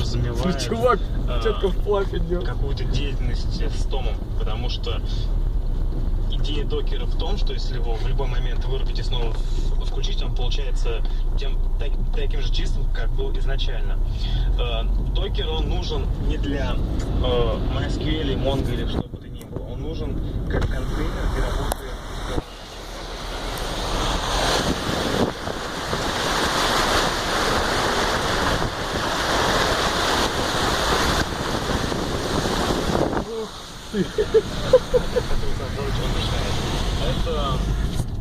подразумевает Чувак четко в плавь идет. какую-то деятельность с томом, потому что идея докера в том, что если его в любой момент вырубить и снова включить, он получается таким же чистым, как был изначально. Докер, он нужен не для MySQL, Mongo или что бы то ни было. Он нужен как контейнер для работы. Это